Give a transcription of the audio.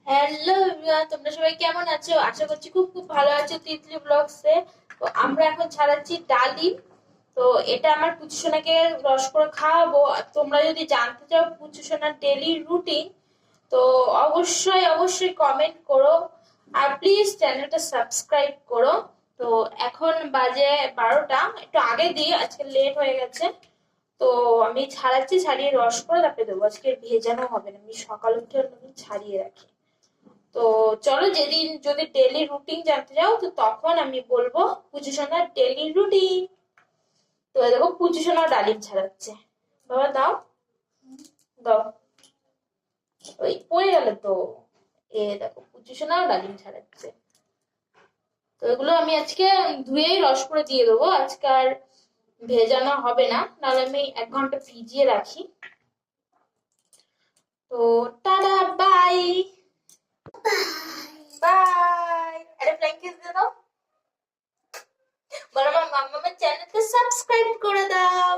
Hello everyone, তোমরা সবাই কেমন আছো? আশা করছি খুব খুব ভালো আছো তিতলি ব্লগসে। তো আমরা এখন ছাড়াচ্ছি ডালিম। তো এটা আমার পুচু সোনাকে রস করে খাওয়াবো। আর তোমরা যদি জানতে চাও পুচু সোনার ডেলি রুটিন, তো অবশ্যই অবশ্যই কমেন্ট করো। আর প্লিজ চ্যানেলটা সাবস্ক্রাইব করো। তো এখন বাজে 12টা, একটু আগে দিই, আজকে লেট হয়ে গেছে। তো আমি ছাড়াচ্ছি, ছাড়িয়ে রস করে তারপরে দেবো। আজকে ভেজানো হবে না, আমি সকাল উঠে আমি ছাড়িয়ে রাখি। তো চলো, যেদিন যদি ডেলি রুটিন জানতে চাও তো তখন আমি বলবো পুজো সোনার ডেলি রুটিন। তো এই দেখো পুজো সোনা ডালিম ছাড়াচ্ছে। বাবা দাও, দাও। ওই পড়ে গেল তো। এ দেখো পুজো সোনাও ডালিম ছাড়াচ্ছে। তো এগুলো আমি আজকে ধুয়েই রস করে দিয়ে দেবো। আজকে আর ভেজানো হবে না, নাহলে আমি 1 ঘন্টা ভিজিয়ে রাখি। তো টাটা, বাই বাই। আরে ফ্লাইং কিস দিয়ে দাও। বলো আমার মাম্মামের চ্যানেলকে সাবস্ক্রাইব করে দাও।